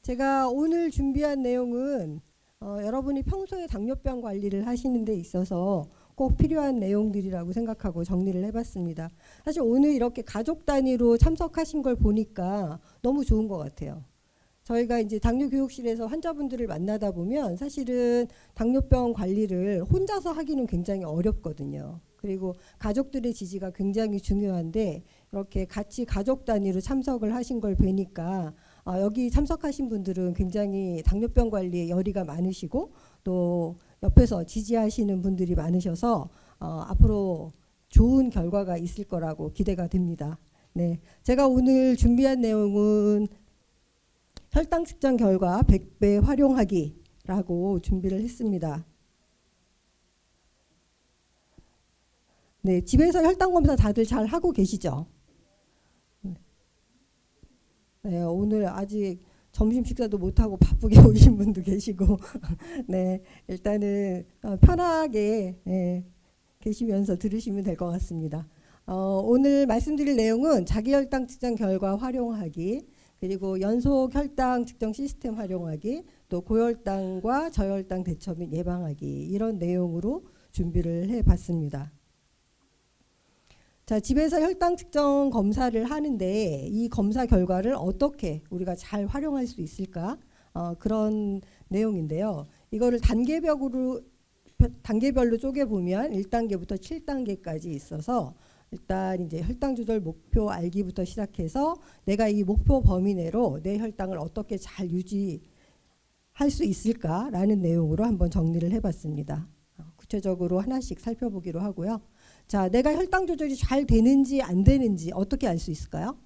제가 오늘 준비한 내용은 여러분이 평소에 당뇨병 관리를 하시는 데 있어서 꼭 필요한 내용들이라고 생각하고 정리를 해봤습니다. 사실 오늘 이렇게 가족 단위로 참석하신 걸 보니까 너무 좋은 것 같아요. 저희가 이제 당뇨교육실에서 환자분들을 만나다 보면 사실은 당뇨병 관리를 혼자서 하기는 굉장히 어렵거든요. 그리고 가족들의 지지가 굉장히 중요한데 이렇게 같이 가족 단위로 참석을 하신 걸 뵈니까 여기 참석하신 분들은 굉장히 당뇨병 관리에 열의가 많으시고 또 옆에서 지지하시는 분들이 많으셔서 앞으로 좋은 결과가 있을 거라고 기대가 됩니다. 네, 제가 오늘 준비한 내용은 혈당 측정 결과 100배 활용하기라고 준비를 했습니다. 네, 집에서 혈당 검사 다들 잘 하고 계시죠? 네, 오늘 아직 점심 식사도 못하고 바쁘게 오신 분도 계시고 네, 일단은 편하게 계시면서 들으시면 될 것 같습니다. 오늘 말씀드릴 내용은 자기 혈당 측정 결과 활용하기, 그리고 연속 혈당 측정 시스템 활용하기, 또 고혈당과 저혈당 대처 및 예방하기, 이런 내용으로 준비를 해봤습니다. 자, 집에서 혈당 측정 검사를 하는데 이 검사 결과를 어떻게 우리가 잘 활용할 수 있을까? 그런 내용인데요. 이거를 단계별로 쪼개보면 1단계부터 7단계까지 있어서 일단 이제 혈당 조절 목표 알기부터 시작해서 내가 이 목표 범위 내로 내 혈당을 어떻게 잘 유지할 수 있을까라는 내용으로 한번 정리를 해봤습니다. 구체적으로 하나씩 살펴보기로 하고요. 자, 내가 혈당 조절이 잘 되는지 안 되는지 어떻게 알 수 있을까요?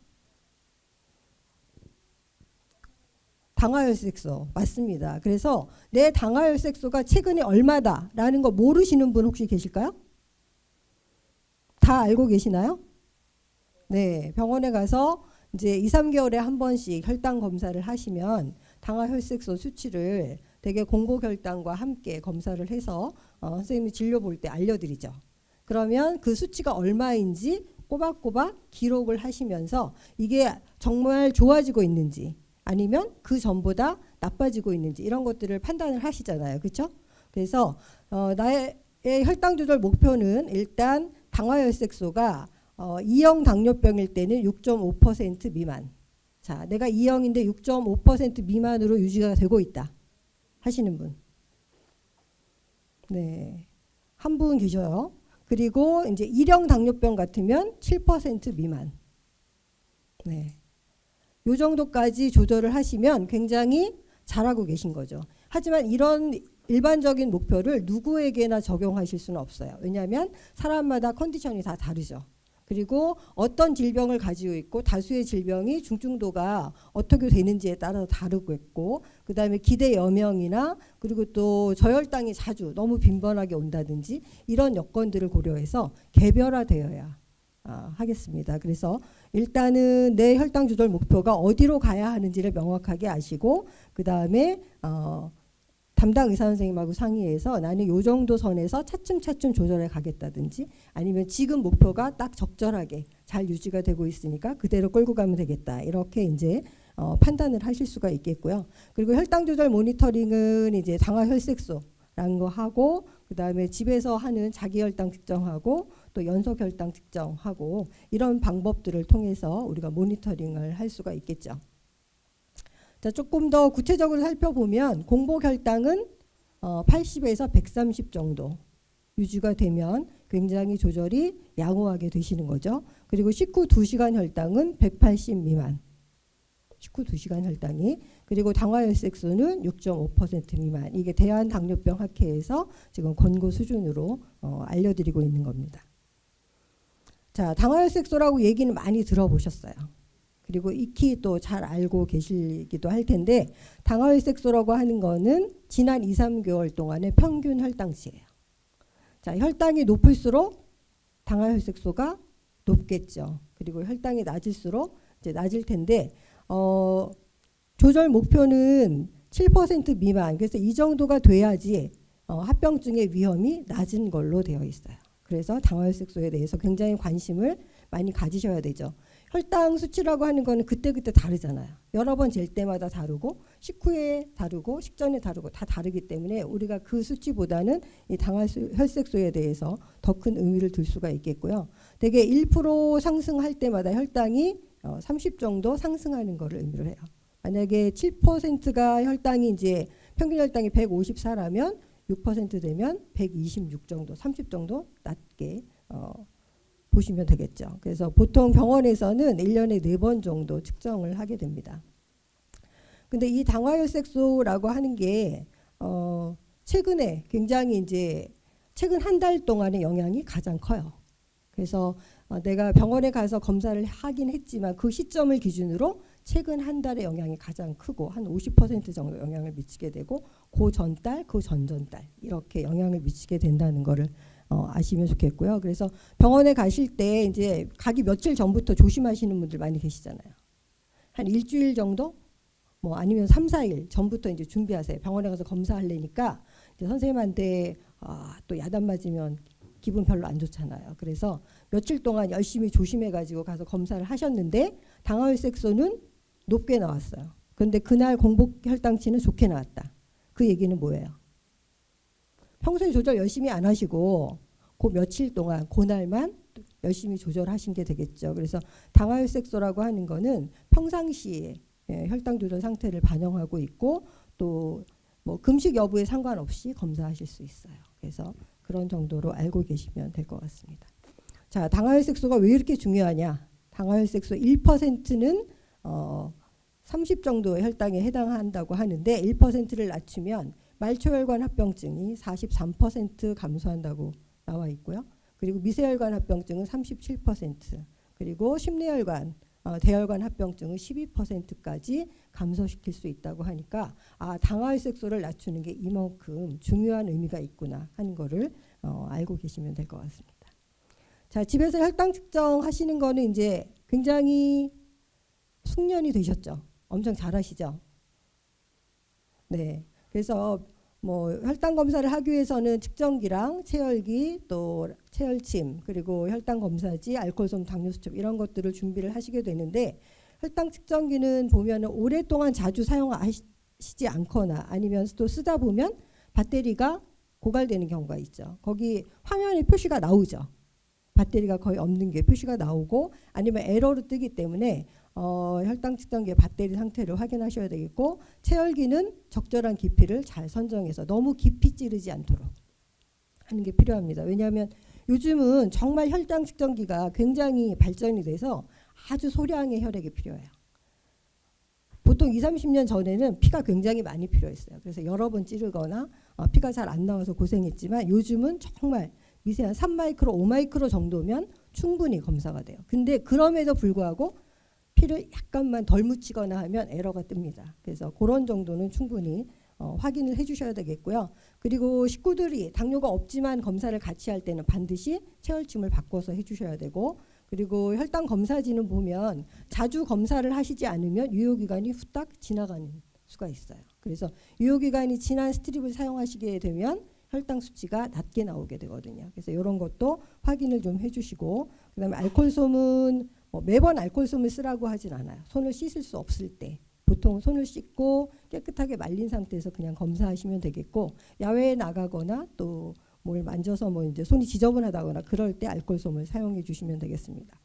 당화혈색소 맞습니다. 그래서 내 당화혈색소가 최근에 얼마다라는 거 모르시는 분 혹시 계실까요? 다 알고 계시나요? 네, 병원에 가서 이제 2, 3개월에 한 번씩 혈당 검사를 하시면 당화혈색소 수치를 되게 공복혈당과 함께 검사를 해서 선생님이 진료 볼 때 알려드리죠. 그러면 그 수치가 얼마인지 꼬박꼬박 기록을 하시면서 이게 정말 좋아지고 있는지 아니면 그 전보다 나빠지고 있는지 이런 것들을 판단을 하시잖아요. 그렇죠? 그래서 나의 혈당 조절 목표는 일단 당화혈색소가 2형 당뇨병일 때는 6.5% 미만. 자, 내가 2형인데 6.5% 미만으로 유지가 되고 있다 하시는 분. 네, 한 분 계셔요. 그리고 이제 1형 당뇨병 같으면 7% 미만. 네, 요 정도까지 조절을 하시면 굉장히 잘하고 계신 거죠. 하지만 이런 일반적인 목표를 누구에게나 적용하실 수는 없어요. 왜냐하면 사람마다 컨디션이 다 다르죠. 그리고 어떤 질병을 가지고 있고 다수의 질병이 중증도가 어떻게 되는지에 따라서 다르고 있고, 그 다음에 기대 여명이나 그리고 또 저혈당이 자주 너무 빈번하게 온다든지 이런 여건들을 고려해서 개별화되어야 하겠습니다. 그래서 일단은 내 혈당 조절 목표가 어디로 가야 하는지를 명확하게 아시고, 그 다음에 담당 의사 선생님하고 상의해서 나는 요 정도 선에서 차츰차츰 조절해 가겠다든지, 아니면 지금 목표가 딱 적절하게 잘 유지가 되고 있으니까 그대로 끌고 가면 되겠다, 이렇게 이제 판단을 하실 수가 있겠고요. 그리고 혈당 조절 모니터링은 이제 당화혈색소라는 거 하고, 그 다음에 집에서 하는 자기 혈당 측정하고 또 연속 혈당 측정하고, 이런 방법들을 통해서 우리가 모니터링을 할 수가 있겠죠. 자, 조금 더 구체적으로 살펴보면 공복혈당은 80에서 130 정도 유지가 되면 굉장히 조절이 양호하게 되시는 거죠. 그리고 식후 2시간 혈당은 180 미만. 식후 2시간 혈당이. 그리고 당화혈색소는 6.5% 미만. 이게 대한당뇨병학회에서 지금 권고 수준으로 알려드리고 있는 겁니다. 자, 당화혈색소라고 얘기는 많이 들어보셨어요. 그리고 익히 또 잘 알고 계시기도 할 텐데, 당화혈색소라고 하는 거는 지난 2, 3개월 동안의 평균 혈당치예요. 자, 혈당이 높을수록 당화혈색소가 높겠죠. 그리고 혈당이 낮을수록 이제 낮을 텐데, 조절 목표는 7% 미만. 그래서 이 정도가 돼야지 합병증의 위험이 낮은 걸로 되어 있어요. 그래서 당화혈색소에 대해서 굉장히 관심을 많이 가지셔야 되죠. 혈당 수치라고 하는 거는 그때그때 다르잖아요. 여러 번 잴 때마다 다르고 식후에 다르고 식전에 다르고 다 다르기 때문에 우리가 그 수치보다는 이 당화혈색소에 대해서 더 큰 의미를 둘 수가 있겠고요. 대개 1% 상승할 때마다 혈당이 30 정도 상승하는 것을 의미를 해요. 만약에 7%가 혈당이 이제 평균 혈당이 154라면 6% 되면 126 정도, 30 정도 낮게 보시면 되겠죠. 그래서 보통 병원에서는 1년에 4번 정도 측정을 하게 됩니다. 근데 이 당화혈색소라고 하는 게 최근에 굉장히 이제 최근 한 달 동안의 영향이 가장 커요. 그래서 내가 병원에 가서 검사를 하긴 했지만 그 시점을 기준으로 최근 한 달의 영향이 가장 크고 한 50% 정도 영향을 미치게 되고 그 전달, 그 전전달 이렇게 영향을 미치게 된다는 거를 아시면 좋겠고요. 그래서 병원에 가실 때 이제 가기 며칠 전부터 조심하시는 분들 많이 계시잖아요. 한 일주일 정도? 뭐 아니면 3, 4일 전부터 이제 준비하세요. 병원에 가서 검사하려니까 이제 선생님한테 또 야단 맞으면 기분 별로 안 좋잖아요. 그래서 며칠 동안 열심히 조심해가지고 가서 검사를 하셨는데 당화혈색소는 높게 나왔어요. 그런데 그날 공복 혈당치는 좋게 나왔다. 그 얘기는 뭐예요? 평소에 조절 열심히 안 하시고 그 며칠 동안 그날만 열심히 조절하신 게 되겠죠. 그래서 당화혈색소라고 하는 거는 평상시에 혈당 조절 상태를 반영하고 있고 또 뭐 금식 여부에 상관없이 검사하실 수 있어요. 그래서 그런 정도로 알고 계시면 될 것 같습니다. 자, 당화혈색소가 왜 이렇게 중요하냐? 당화혈색소 1%는 30 정도의 혈당에 해당한다고 하는데 1%를 낮추면 말초혈관 합병증이 43% 감소한다고 나와 있고요. 그리고 미세혈관 합병증은 37%, 그리고 심내혈관, 대혈관 합병증은 12%까지 감소시킬 수 있다고 하니까 당화혈색소를 낮추는 게 이만큼 중요한 의미가 있구나 하는 거를 알고 계시면 될 것 같습니다. 자, 집에서 혈당 측정하시는 거는 이제 굉장히 숙련이 되셨죠. 엄청 잘하시죠. 네, 그래서 뭐 혈당 검사를 하기 위해서는 측정기랑 체열기, 또 체열침, 그리고 혈당 검사지, 알코올솜, 당뇨 수첩 이런 것들을 준비를 하시게 되는데 혈당 측정기는 보면은 오랫동안 자주 사용하시지 않거나 아니면 또 쓰다 보면 배터리가 고갈되는 경우가 있죠. 거기 화면에 표시가 나오죠. 배터리가 거의 없는 게 표시가 나오고 아니면 에러로 뜨기 때문에 혈당 측정기의 배터리 상태를 확인하셔야 되겠고, 체열기는 적절한 깊이를 잘 선정해서 너무 깊이 찌르지 않도록 하는 게 필요합니다. 왜냐하면 요즘은 정말 혈당 측정기가 굉장히 발전이 돼서 아주 소량의 혈액이 필요해요. 보통 20, 30년 전에는 피가 굉장히 많이 필요했어요. 그래서 여러 번 찌르거나 피가 잘 안 나와서 고생했지만 요즘은 정말 미세한 3마이크로, 5마이크로 정도면 충분히 검사가 돼요. 근데 그럼에도 불구하고 피를 약간만 덜 묻히거나 하면 에러가 뜹니다. 그래서 그런 정도는 충분히 확인을 해주셔야 되겠고요. 그리고 식구들이 당뇨가 없지만 검사를 같이 할 때는 반드시 체열침을 바꿔서 해주셔야 되고, 그리고 혈당 검사지는 보면 자주 검사를 하시지 않으면 유효기간이 후딱 지나가는 수가 있어요. 그래서 유효기간이 지난 스트립을 사용하시게 되면 혈당 수치가 낮게 나오게 되거든요. 그래서 이런 것도 확인을 좀 해주시고, 그다음에 알코올솜은 매번 알코올솜을 쓰라고 하진 않아요. 손을 씻을 수 없을 때 보통 손을 씻고 깨끗하게 말린 상태에서 그냥 검사하시면 되겠고, 야외에 나가거나 또 뭘 만져서 뭐 이제 손이 지저분하다거나 그럴 때 알코올솜을 사용해 주시면 되겠습니다.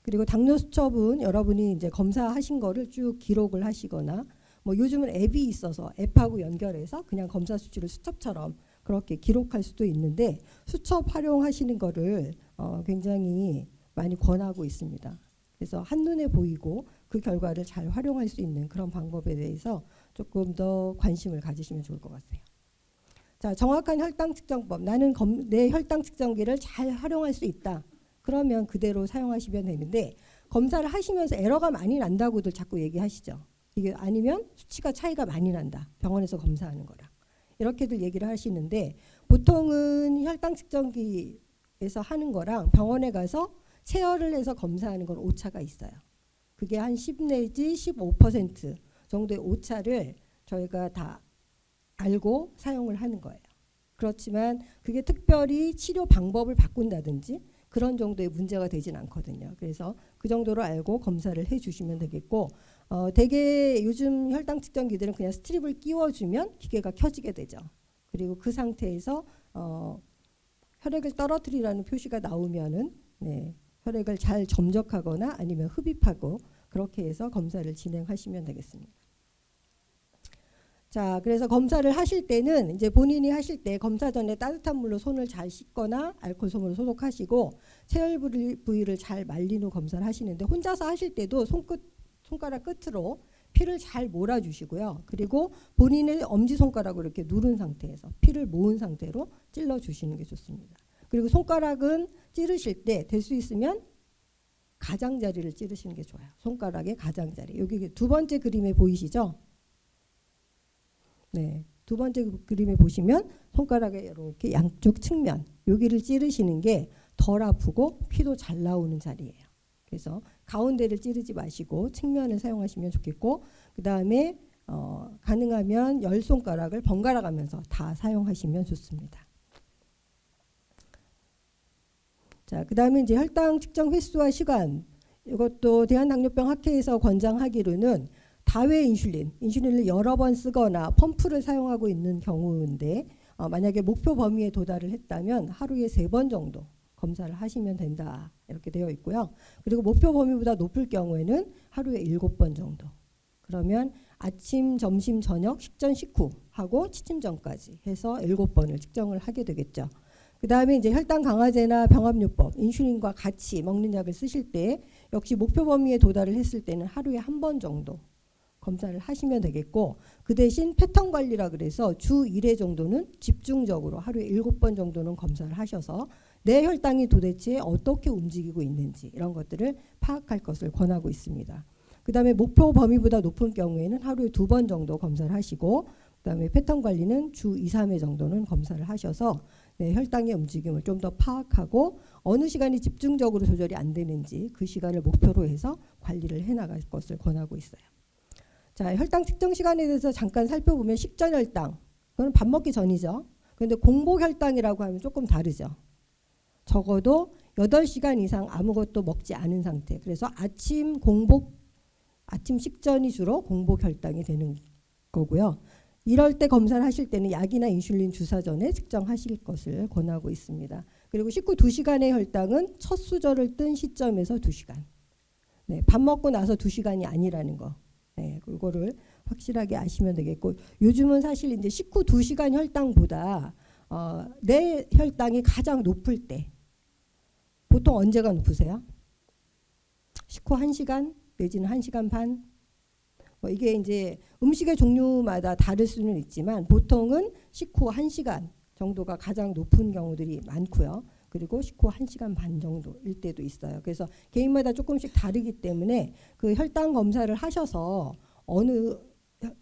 그리고 당뇨 수첩은 여러분이 이제 검사하신 거를 쭉 기록을 하시거나, 뭐 요즘은 앱이 있어서 앱하고 연결해서 그냥 검사 수치를 수첩처럼 그렇게 기록할 수도 있는데, 수첩 활용하시는 거를 굉장히 많이 권하고 있습니다. 그래서 한눈에 보이고 그 결과를 잘 활용할 수 있는 그런 방법에 대해서 조금 더 관심을 가지시면 좋을 것 같아요. 자, 정확한 혈당 측정법. 나는 내 혈당 측정기를 잘 활용할 수 있다. 그러면 그대로 사용하시면 되는데, 검사를 하시면서 에러가 많이 난다고들 자꾸 얘기하시죠. 이게 아니면 수치가 차이가 많이 난다. 병원에서 검사하는 거랑. 이렇게들 얘기를 하시는데, 보통은 혈당 측정기에서 하는 거랑 병원에 가서 체열을 해서 검사하는 건 오차가 있어요. 그게 한 10 내지 15% 정도의 오차를 저희가 다 알고 사용을 하는 거예요. 그렇지만 그게 특별히 치료 방법을 바꾼다든지 그런 정도의 문제가 되진 않거든요. 그래서 그 정도로 알고 검사를 해주시면 되겠고, 대개 요즘 혈당 측정기들은 그냥 스트립을 끼워주면 기계가 켜지게 되죠. 그리고 그 상태에서 혈액을 떨어뜨리라는 표시가 나오면은 네, 혈액을 잘 점적하거나 아니면 흡입하고 그렇게 해서 검사를 진행하시면 되겠습니다. 자, 그래서 검사를 하실 때는 이제 본인이 하실 때 검사 전에 따뜻한 물로 손을 잘 씻거나 알코올 솜으로 소독하시고 체열 부위를 잘 말린 후 검사를 하시는데, 혼자서 하실 때도 손가락 끝으로 피를 잘 몰아주시고요. 그리고 본인의 엄지손가락으로 이렇게 누른 상태에서 피를 모은 상태로 찔러주시는 게 좋습니다. 그리고 손가락은 찌르실 때 될 수 있으면 가장자리를 찌르시는 게 좋아요. 손가락의 가장자리. 여기 두 번째 그림에 보이시죠? 네, 두 번째 그림에 보시면 손가락의 이렇게 양쪽 측면 여기를 찌르시는 게 덜 아프고 피도 잘 나오는 자리예요. 그래서 가운데를 찌르지 마시고 측면을 사용하시면 좋겠고, 그 다음에 가능하면 10손가락을 번갈아 가면서 다 사용하시면 좋습니다. 자, 그 다음에 이제 혈당 측정 횟수와 시간, 이것도 대한당뇨병 학회에서 권장하기로는 다회 인슐린을 여러 번 쓰거나 펌프를 사용하고 있는 경우인데, 만약에 목표 범위에 도달을 했다면 하루에 3번 정도 검사를 하시면 된다, 이렇게 되어 있고요. 그리고 목표 범위보다 높을 경우에는 하루에 7번 정도. 그러면 아침, 점심, 저녁, 식전, 식후 하고 취침 전까지 해서 7번을 측정을 하게 되겠죠. 그 다음에 이제 혈당 강화제나 병합요법, 인슐린과 같이 먹는 약을 쓰실 때 역시 목표 범위에 도달을 했을 때는 하루에 1번 정도 검사를 하시면 되겠고, 그 대신 패턴 관리라 그래서 주 1회 정도는 집중적으로 하루에 7번 정도는 검사를 하셔서 내 혈당이 도대체 어떻게 움직이고 있는지 이런 것들을 파악할 것을 권하고 있습니다. 그 다음에 목표 범위보다 높은 경우에는 하루에 2번 정도 검사를 하시고, 그 다음에 패턴 관리는 주 2, 3회 정도는 검사를 하셔서 내 혈당의 움직임을 좀 더 파악하고 어느 시간이 집중적으로 조절이 안 되는지 그 시간을 목표로 해서 관리를 해나갈 것을 권하고 있어요. 자, 혈당 측정 시간에 대해서 잠깐 살펴보면 식전 혈당, 그건 밥 먹기 전이죠. 그런데 공복 혈당이라고 하면 조금 다르죠. 적어도 8시간 이상 아무것도 먹지 않은 상태. 그래서 아침 식전이 주로 공복 혈당이 되는 거고요. 이럴 때 검사를 하실 때는 약이나 인슐린 주사 전에 측정하실 것을 권하고 있습니다. 그리고 식후 2시간의 혈당은 첫 수저를 뜬 시점에서 2시간. 네, 밥 먹고 나서 2시간이 아니라는 거. 네, 그거를 확실하게 아시면 되겠고, 요즘은 사실 이제 식후 2시간 혈당보다 내 혈당이 가장 높을 때 보통 언제가 높으세요? 식후 1시간 내지는 1시간 반. 이게 이제 음식의 종류마다 다를 수는 있지만 보통은 식후 1시간 정도가 가장 높은 경우들이 많고요. 그리고 식후 1시간 반 정도일 때도 있어요. 그래서 개인마다 조금씩 다르기 때문에 그 혈당 검사를 하셔서 어느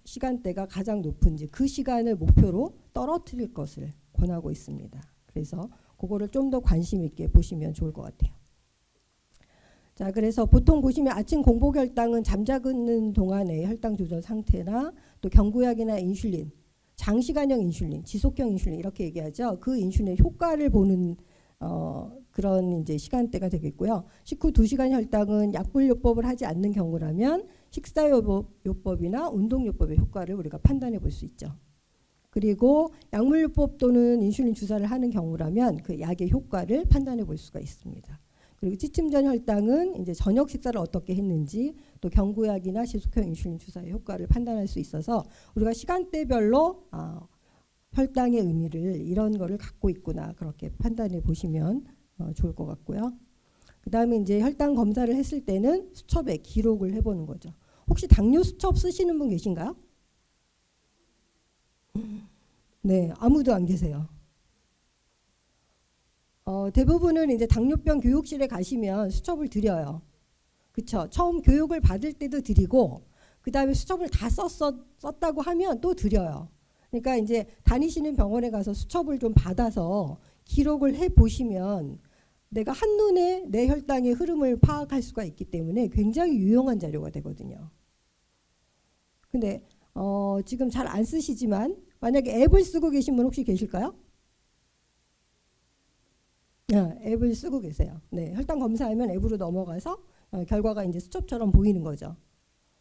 시간대가 가장 높은지 그 시간을 목표로 떨어뜨릴 것을 권하고 있습니다. 그래서 그거를 좀 더 관심 있게 보시면 좋을 것 같아요. 자, 그래서 보통 보시면 아침 공복 혈당은 잠자는 동안의 혈당 조절 상태나 또 경구약이나 인슐린, 장시간형 인슐린, 지속형 인슐린 이렇게 얘기하죠. 그 인슐린의 효과를 보는 그런 이제 시간대가 되겠고요. 식후 2시간 혈당은 약불요법을 하지 않는 경우라면 식사요법이나 운동요법의 효과를 우리가 판단해 볼 수 있죠. 그리고 약물요법 또는 인슐린 주사를 하는 경우라면 그 약의 효과를 판단해 볼 수가 있습니다. 그리고 취침 전 혈당은 이제 저녁 식사를 어떻게 했는지, 또 경구약이나 지속형 인슐린 주사의 효과를 판단할 수 있어서 우리가 시간대별로 혈당의 의미를 이런 거를 갖고 있구나, 그렇게 판단해 보시면 좋을 것 같고요. 그 다음에 이제 혈당 검사를 했을 때는 수첩에 기록을 해보는 거죠. 혹시 당뇨 수첩 쓰시는 분 계신가요? 네, 아무도 안 계세요. 대부분은 이제 당뇨병 교육실에 가시면 수첩을 드려요. 그쵸? 처음 교육을 받을 때도 드리고, 그 다음에 수첩을 다 썼다고 하면 또 드려요. 그러니까 이제 다니시는 병원에 가서 수첩을 좀 받아서 기록을 해 보시면 내가 한눈에 내 혈당의 흐름을 파악할 수가 있기 때문에 굉장히 유용한 자료가 되거든요. 근데 지금 잘 안 쓰시지만 만약에 앱을 쓰고 계신 분 혹시 계실까요? 앱을 쓰고 계세요. 네, 혈당 검사하면 앱으로 넘어가서 결과가 이제 수첩처럼 보이는 거죠.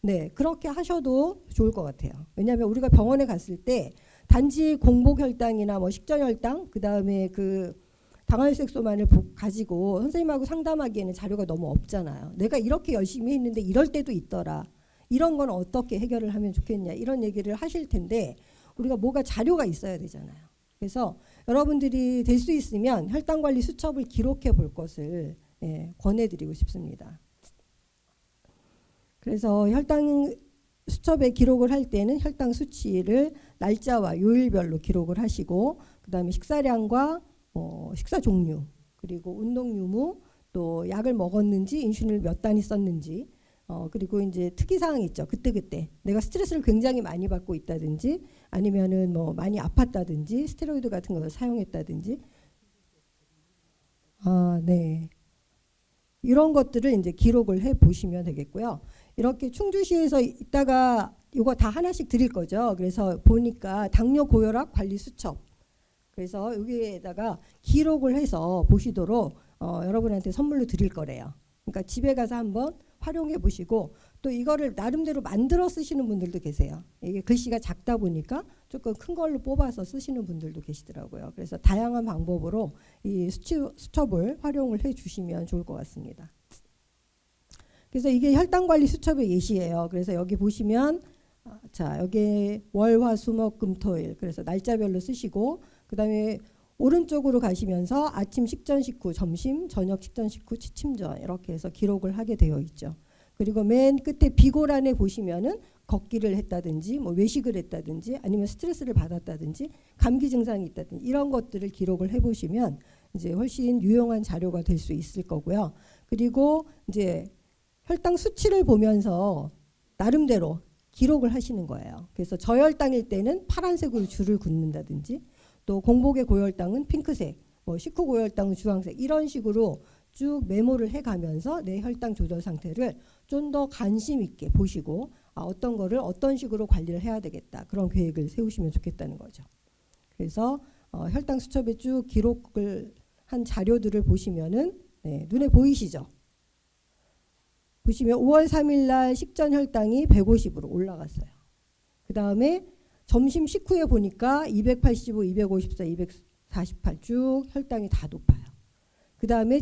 네, 그렇게 하셔도 좋을 것 같아요. 왜냐하면 우리가 병원에 갔을 때 단지 공복 혈당이나 뭐 식전 혈당, 그 다음에 그 당화혈색소만을 가지고 선생님하고 상담하기에는 자료가 너무 없잖아요. 내가 이렇게 열심히 했는데 이럴 때도 있더라. 이런 건 어떻게 해결을 하면 좋겠냐, 이런 얘기를 하실 텐데 우리가 뭐가 자료가 있어야 되잖아요. 그래서 여러분들이 될 수 있으면 혈당관리 수첩을 기록해 볼 것을 권해드리고 싶습니다. 그래서 혈당 수첩에 기록을 할 때는 혈당 수치를 날짜와 요일별로 기록을 하시고, 그 다음에 식사량과 식사 종류, 그리고 운동 유무, 또 약을 먹었는지 인슐린을 몇 단위 썼는지, 그리고 이제 특이사항이 있죠. 그때그때 내가 스트레스를 굉장히 많이 받고 있다든지, 아니면은 뭐 많이 아팠다든지, 스테로이드 같은 걸 사용했다든지, 네, 이런 것들을 이제 기록을 해 보시면 되겠고요. 이렇게 충주시에서 이따가 이거 다 하나씩 드릴 거죠. 그래서 보니까 당뇨 고혈압 관리 수첩, 그래서 여기에다가 기록을 해서 보시도록 여러분한테 선물로 드릴 거래요. 그러니까 집에 가서 한번 활용해 보시고, 또 이거를 나름대로 만들어 쓰시는 분들도 계세요. 이게 글씨가 작다 보니까 조금 큰 걸로 뽑아서 쓰시는 분들도 계시더라고요. 그래서 다양한 방법으로 이 수첩을 활용을 해 주시면 좋을 것 같습니다. 그래서 이게 혈당관리 수첩의 예시예요. 그래서 여기 보시면 자, 여기 월, 화, 수, 목, 금, 토, 일, 그래서 날짜별로 쓰시고, 그 다음에 오른쪽으로 가시면서 아침 식전 식후, 점심, 저녁 식전 식후, 취침 전, 이렇게 해서 기록을 하게 되어 있죠. 그리고 맨 끝에 비고란에 보시면은 걷기를 했다든지, 뭐 외식을 했다든지, 아니면 스트레스를 받았다든지, 감기 증상이 있다든지, 이런 것들을 기록을 해보시면 이제 훨씬 유용한 자료가 될 수 있을 거고요. 그리고 이제 혈당 수치를 보면서 나름대로 기록을 하시는 거예요. 그래서 저혈당일 때는 파란색으로 줄을 긋는다든지, 또 공복의 고혈당은 핑크색, 뭐 식후 고혈당은 주황색, 이런 식으로 쭉 메모를 해가면서 내 혈당 조절 상태를 좀 더 관심 있게 보시고, 어떤 거를 어떤 식으로 관리를 해야 되겠다, 그런 계획을 세우시면 좋겠다는 거죠. 그래서 혈당 수첩에 쭉 기록을 한 자료들을 보시면은 눈에 보이시죠? 보시면 5월 3일 날 식전 혈당이 150으로 올라갔어요. 그 다음에 점심 식후에 보니까 285, 254, 248 쭉 혈당이 다 높아요. 그 다음에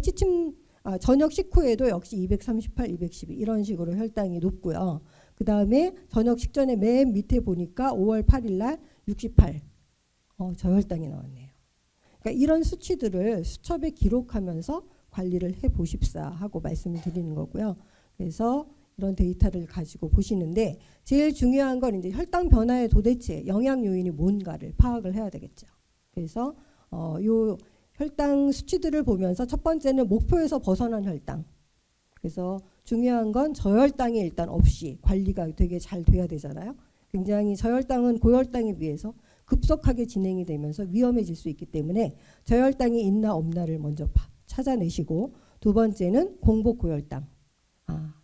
저녁 식후에도 역시 238, 212 이런 식으로 혈당이 높고요. 그 다음에 저녁 식전에 맨 밑에 보니까 5월 8일 날 68, 저혈당이 나왔네요. 그러니까 이런 수치들을 수첩에 기록하면서 관리를 해보십사 하고 말씀을 드리는 거고요. 그래서 이런 데이터를 가지고 보시는데, 제일 중요한 건 이제 혈당 변화의 도대체 영향 요인이 뭔가를 파악을 해야 되겠죠. 그래서 요 혈당 수치들을 보면서 첫 번째는 목표에서 벗어난 혈당. 그래서 중요한 건 저혈당이 일단 없이 관리가 되게 잘 돼야 되잖아요. 굉장히 저혈당은 고혈당에 비해서 급속하게 진행이 되면서 위험해질 수 있기 때문에 저혈당이 있나 없나를 먼저 찾아내시고, 두 번째는 공복 고혈당.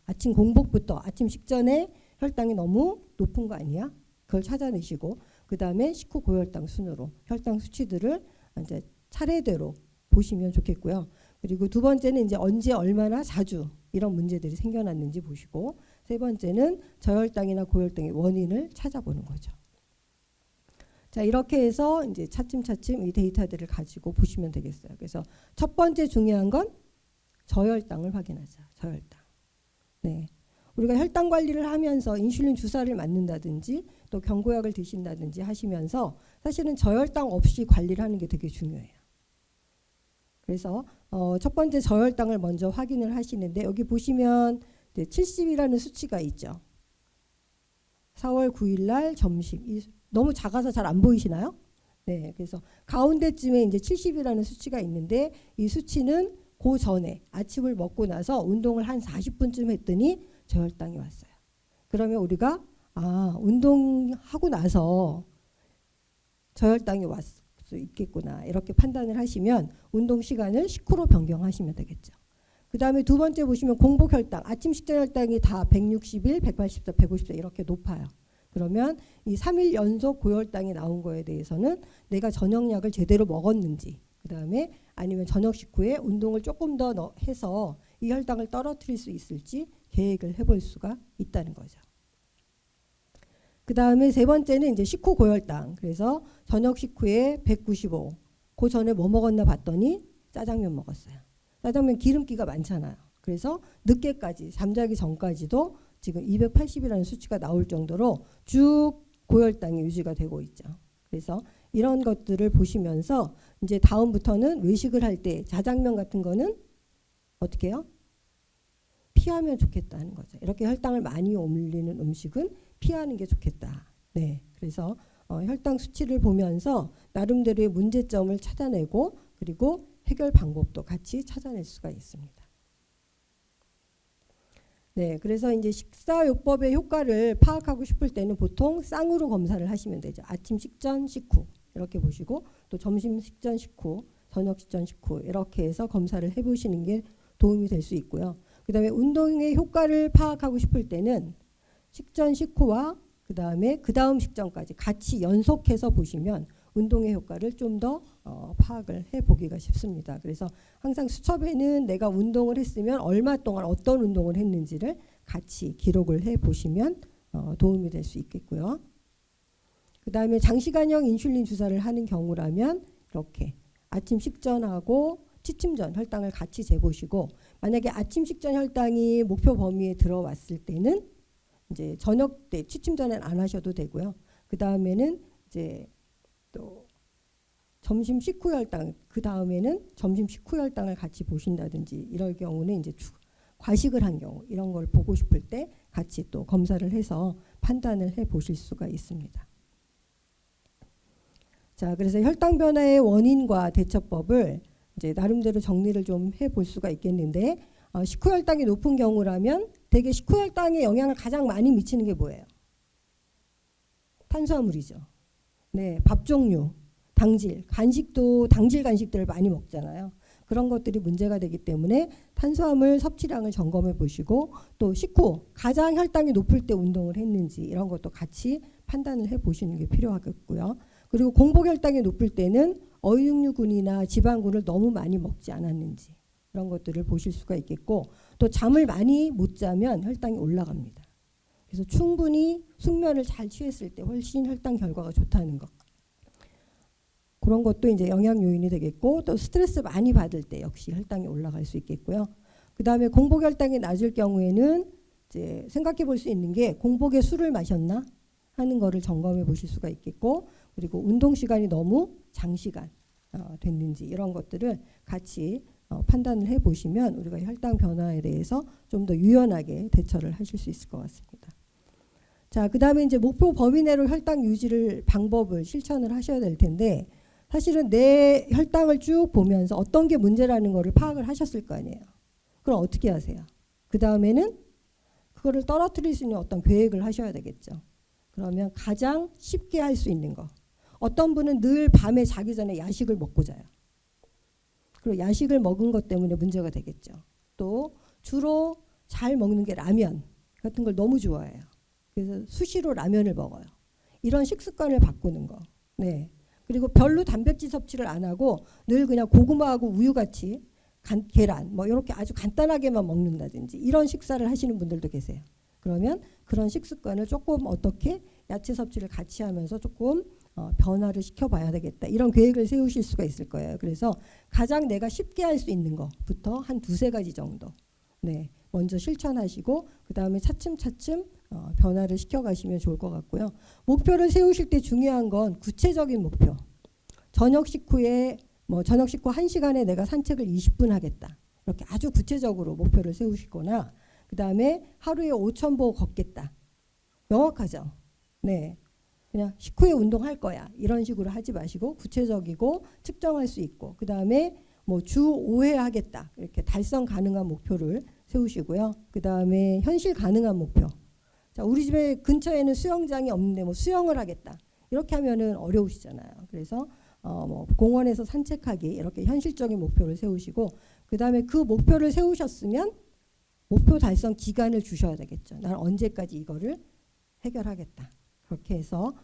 아침 공복부터 아침 식전에 혈당이 너무 높은 거 아니야? 그걸 찾아내시고, 그 다음에 식후 고혈당 순으로 혈당 수치들을 이제 차례대로 보시면 좋겠고요. 그리고 두 번째는 이제 언제 얼마나 자주 이런 문제들이 생겨났는지 보시고, 세 번째는 저혈당이나 고혈당의 원인을 찾아보는 거죠. 자, 이렇게 해서 이제 차츰차츰 이 데이터들을 가지고 보시면 되겠어요. 그래서 첫 번째 중요한 건 저혈당을 확인하자. 저혈당. 네, 우리가 혈당 관리를 하면서 인슐린 주사를 맞는다든지 또 경구약을 드신다든지 하시면서 사실은 저혈당 없이 관리를 하는 게 되게 중요해요. 그래서 첫 번째 저혈당을 먼저 확인을 하시는데, 여기 보시면 70이라는 수치가 있죠. 4월 9일 날 점심, 너무 작아서 잘 안 보이시나요? 네, 그래서 가운데쯤에 이제 70이라는 수치가 있는데, 이 수치는 그 전에 아침을 먹고 나서 운동을 한 40분쯤 했더니 저혈당이 왔어요. 그러면 우리가 운동하고 나서 저혈당이 왔을 수 있겠구나, 이렇게 판단을 하시면 운동 시간을 식후로 변경하시면 되겠죠. 그 다음에 두 번째 보시면 공복 혈당, 아침 식전 혈당이 다 161, 184, 154 이렇게 높아요. 그러면 이 3일 연속 고혈당이 나온 거에 대해서는 내가 저녁약을 제대로 먹었는지, 그 그다음에 아니면 저녁 식후에 운동을 조금 더 해서 이 혈당을 떨어뜨릴 수 있을지 계획을 해볼 수가 있다는 거죠. 그다음에 세 번째는 이제 식후 고혈당. 그래서 저녁 식후에 195. 그 전에 뭐 먹었나 봤더니 짜장면 먹었어요. 짜장면 기름기가 많잖아요. 그래서 늦게까지 잠자기 전까지도 지금 280이라는 수치가 나올 정도로 쭉 고혈당이 유지가 되고 있죠. 그래서 이런 것들을 보시면서 이제 다음부터는 외식을 할 때 자장면 같은 거는 어떻게 해요? 피하면 좋겠다는 거죠. 이렇게 혈당을 많이 올리는 음식은 피하는 게 좋겠다. 네, 그래서 혈당 수치를 보면서 나름대로의 문제점을 찾아내고 그리고 해결 방법도 같이 찾아낼 수가 있습니다. 네, 그래서 이제 식사요법의 효과를 파악하고 싶을 때는 보통 쌍으로 검사를 하시면 되죠. 아침 식전, 식후 이렇게 보시고 또 점심 식전, 식후, 저녁 식전, 식후 이렇게 해서 검사를 해보시는 게 도움이 될 수 있고요. 그 다음에 운동의 효과를 파악하고 싶을 때는 식전, 식후와 그 다음 식전까지 같이 연속해서 보시면 운동의 효과를 좀 더 파악을 해보기가 쉽습니다. 그래서 항상 수첩에는 내가 운동을 했으면 얼마 동안 어떤 운동을 했는지를 같이 기록을 해보시면 도움이 될 수 있겠고요. 그 다음에 장시간형 인슐린 주사를 하는 경우라면 이렇게 아침 식전하고 취침 전 혈당을 같이 재보시고 만약에 아침 식전 혈당이 목표 범위에 들어왔을 때는 이제 저녁 때 취침 전엔 안 하셔도 되고요. 그 다음에는 이제 또 점심 식후 혈당, 그 다음에는 점심 식후 혈당을 같이 보신다든지 이럴 경우는 이제 과식을 한 경우 이런 걸 보고 싶을 때 같이 또 검사를 해서 판단을 해 보실 수가 있습니다. 자, 그래서 혈당 변화의 원인과 대처법을 이제 나름대로 정리를 좀 해볼 수가 있겠는데 식후 혈당이 높은 경우라면 대개 식후 혈당에 영향을 가장 많이 미치는 게 뭐예요? 탄수화물이죠. 네, 밥 종류, 당질, 간식도 당질 간식들을 많이 먹잖아요. 그런 것들이 문제가 되기 때문에 탄수화물 섭취량을 점검해 보시고 또 식후 가장 혈당이 높을 때 운동을 했는지 이런 것도 같이 판단을 해 보시는 게 필요하겠고요. 그리고 공복 혈당이 높을 때는 어육류군이나 지방군을 너무 많이 먹지 않았는지 이런 것들을 보실 수가 있겠고 또 잠을 많이 못 자면 혈당이 올라갑니다. 그래서 충분히 숙면을 잘 취했을 때 훨씬 혈당 결과가 좋다는 것. 그런 것도 이제 영향 요인이 되겠고 또 스트레스 많이 받을 때 역시 혈당이 올라갈 수 있겠고요. 그 다음에 공복 혈당이 낮을 경우에는 이제 생각해 볼 수 있는 게 공복에 술을 마셨나 하는 거를 점검해 보실 수가 있겠고 그리고 운동 시간이 너무 장시간 됐는지 이런 것들을 같이 판단을 해 보시면 우리가 혈당 변화에 대해서 좀 더 유연하게 대처를 하실 수 있을 것 같습니다. 자, 그 다음에 이제 목표 범위 내로 혈당 유지를 방법을 실천을 하셔야 될 텐데 사실은 내 혈당을 쭉 보면서 어떤 게 문제라는 거를 파악을 하셨을 거 아니에요. 그럼 어떻게 하세요? 그 다음에는 그거를 떨어뜨릴 수 있는 어떤 계획을 하셔야 되겠죠. 그러면 가장 쉽게 할 수 있는 거. 어떤 분은 늘 밤에 자기 전에 야식을 먹고 자요. 그리고 야식을 먹은 것 때문에 문제가 되겠죠. 또 주로 잘 먹는 게 라면 같은 걸 너무 좋아해요. 그래서 수시로 라면을 먹어요. 이런 식습관을 바꾸는 거. 네. 그리고 별로 단백질 섭취를 안 하고 늘 그냥 고구마하고 우유같이 계란 뭐 이렇게 아주 간단하게만 먹는다든지 이런 식사를 하시는 분들도 계세요. 그러면 그런 식습관을 조금 어떻게 야채 섭취를 같이 하면서 조금 변화를 시켜봐야 되겠다. 이런 계획을 세우실 수가 있을 거예요. 그래서 가장 내가 쉽게 할 수 있는 것부터 한 두세 가지 정도 네, 먼저 실천하시고 그 다음에 차츰차츰 변화를 시켜가시면 좋을 것 같고요. 목표를 세우실 때 중요한 건 구체적인 목표. 저녁 식후에 저녁 식후 1시간에 내가 산책을 20분 하겠다. 이렇게 아주 구체적으로 목표를 세우시거나 그 다음에 하루에 5,000보 걷겠다. 명확하죠? 네. 그냥 식후에 운동할 거야. 이런 식으로 하지 마시고 구체적이고 측정할 수 있고 그 다음에 주 5회 하겠다. 이렇게 달성 가능한 목표를 세우시고요. 그 다음에 현실 가능한 목표. 자, 우리 집에 근처에는 수영장이 없는데 수영을 하겠다. 이렇게 하면은 어려우시잖아요. 그래서 공원에서 산책하기 이렇게 현실적인 목표를 세우시고 그 다음에 그 목표를 세우셨으면 목표 달성 기간을 주셔야 되겠죠. 난 언제까지 이거를 해결하겠다. 그렇게 해서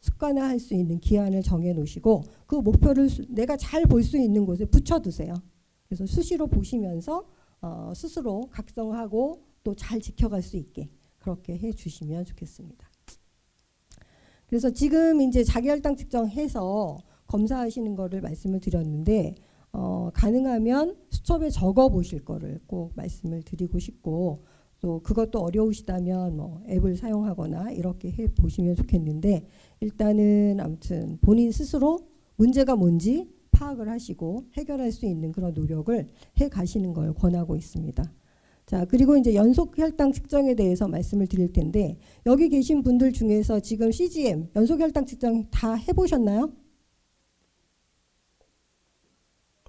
습관화할 수 있는 기한을 정해 놓으시고 그 목표를 내가 잘 볼 수 있는 곳에 붙여두세요. 그래서 수시로 보시면서 스스로 각성하고 또 잘 지켜갈 수 있게 그렇게 해주시면 좋겠습니다. 그래서 지금 이제 자기혈당 측정해서 검사하시는 거를 말씀을 드렸는데 가능하면 수첩에 적어 보실 거를 꼭 말씀을 드리고 싶고 또 그것도 어려우시다면 뭐 앱을 사용하거나 이렇게 해 보시면 좋겠는데 일단은 아무튼 본인 스스로 문제가 뭔지 파악을 하시고 해결할 수 있는 그런 노력을 해 가시는 걸 권하고 있습니다. 자, 그리고 이제 연속 혈당 측정에 대해서 말씀을 드릴 텐데 여기 계신 분들 중에서 지금 CGM 연속 혈당 측정 다 해보셨나요?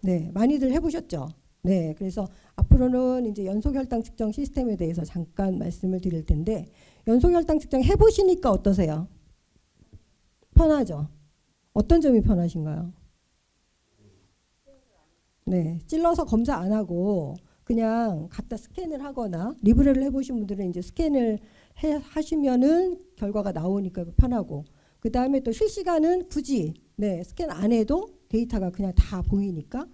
네, 많이들 해보셨죠? 네, 그래서 앞으로는 이제 연속 혈당 측정 시스템에 대해서 잠깐 말씀을 드릴 텐데 연속 혈당 측정 해보시니까 어떠세요? 편하죠? 어떤 점이 편하신가요? 네, 찔러서 검사 안 하고 그냥 갖다 스캔을 하거나 리브레를 해보신 분들은 이제 스캔을 하시면은 결과가 나오니까 편하고 그 다음에 또 실시간은 굳이 스캔 안 해도 데이터가 그냥 다 보이니까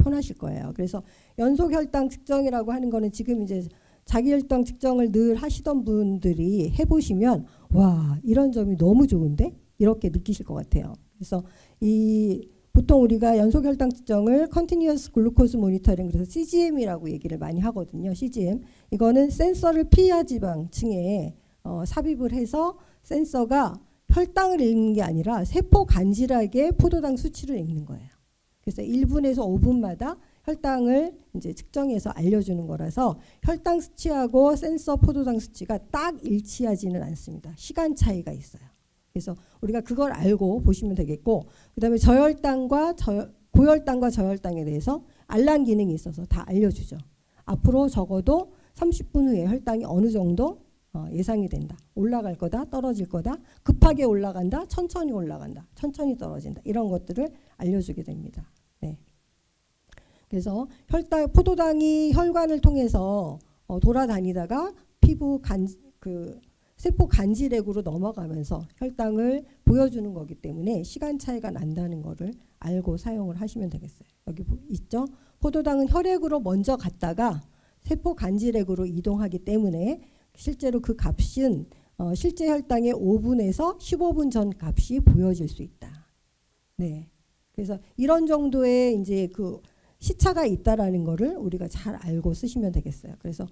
편하실 거예요. 그래서 연속 혈당 측정이라고 하는 거는 지금 이제 자기 혈당 측정을 늘 하시던 분들이 해보시면 와 이런 점이 너무 좋은데 이렇게 느끼실 것 같아요. 그래서 보통 우리가 연속 혈당 측정을 Continuous Glucose Monitoring 그래서 CGM이라고 얘기를 많이 하거든요. CGM 이거는 센서를 피하 지방층에 삽입을 해서 센서가 혈당을 읽는 게 아니라 세포 간질하게 포도당 수치를 읽는 거예요. 그래서 1분에서 5분마다 혈당을 이제 측정해서 알려주는 거라서 혈당 수치하고 센서 포도당 수치가 딱 일치하지는 않습니다. 시간 차이가 있어요. 그래서 우리가 그걸 알고 보시면 되겠고 그다음에 고혈당과 저혈당에 대해서 알람 기능이 있어서 다 알려주죠. 앞으로 적어도 30분 후에 혈당이 어느 정도 예상이 된다. 올라갈 거다, 떨어질 거다, 급하게 올라간다, 천천히 올라간다, 천천히 떨어진다. 이런 것들을 알려주게 됩니다. 네. 그래서 포도당이 혈관을 통해서 돌아다니다가 피부 세포 간질액으로 넘어가면서 혈당을 보여주는 거기 때문에 시간 차이가 난다는 거를 알고 사용을 하시면 되겠어요. 여기 있죠? 포도당은 혈액으로 먼저 갔다가 세포 간질액으로 이동하기 때문에 실제로 그 값은 실제 혈당의 5분에서 15분 전 값이 보여질 수 있다. 네. 그래서 이런 정도의 이제 그 시차가 있다라는 거를 우리가 잘 알고 쓰시면 되겠어요. 그래서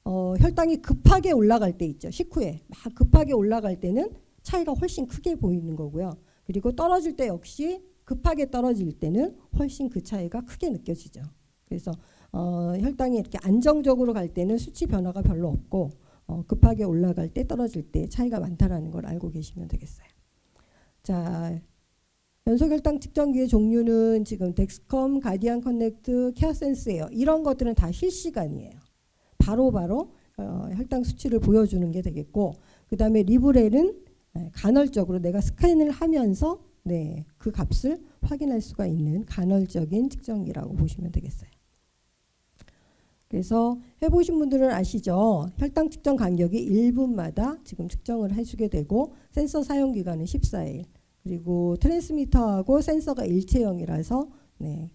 혈당이 급하게 올라갈 때 있죠. 식후에 막 급하게 올라갈 때는 차이가 훨씬 크게 보이는 거고요. 그리고 떨어질 때 역시 급하게 떨어질 때는 훨씬 그 차이가 크게 느껴지죠. 그래서 혈당이 이렇게 안정적으로 갈 때는 수치 변화가 별로 없고 급하게 올라갈 때 떨어질 때 차이가 많다라는 걸 알고 계시면 되겠어요. 자, 연속 혈당 측정기의 종류는 지금 덱스컴, 가디안 커넥트, 케어센스예요. 이런 것들은 다 실시간이에요. 바로바로 혈당 수치를 보여주는 게 되겠고 그 다음에 리브렐은 간헐적으로 내가 스캔을 하면서 그 값을 확인할 수가 있는 간헐적인 측정기라고 보시면 되겠어요. 그래서 해보신 분들은 아시죠? 혈당 측정 간격이 1분마다 지금 측정을 해주게 되고 센서 사용 기간은 14일 그리고 트랜스미터하고 센서가 일체형이라서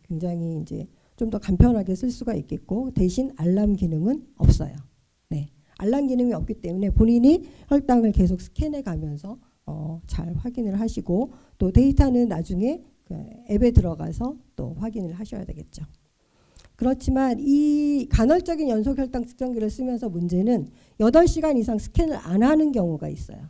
굉장히 이제 좀 더 간편하게 쓸 수가 있겠고 대신 알람 기능은 없어요. 알람 기능이 없기 때문에 본인이 혈당을 계속 스캔해 가면서 잘 확인을 하시고 또 데이터는 나중에 그 앱에 들어가서 또 확인을 하셔야 되겠죠. 그렇지만 이 간헐적인 연속 혈당 측정기를 쓰면서 문제는 8시간 이상 스캔을 안 하는 경우가 있어요.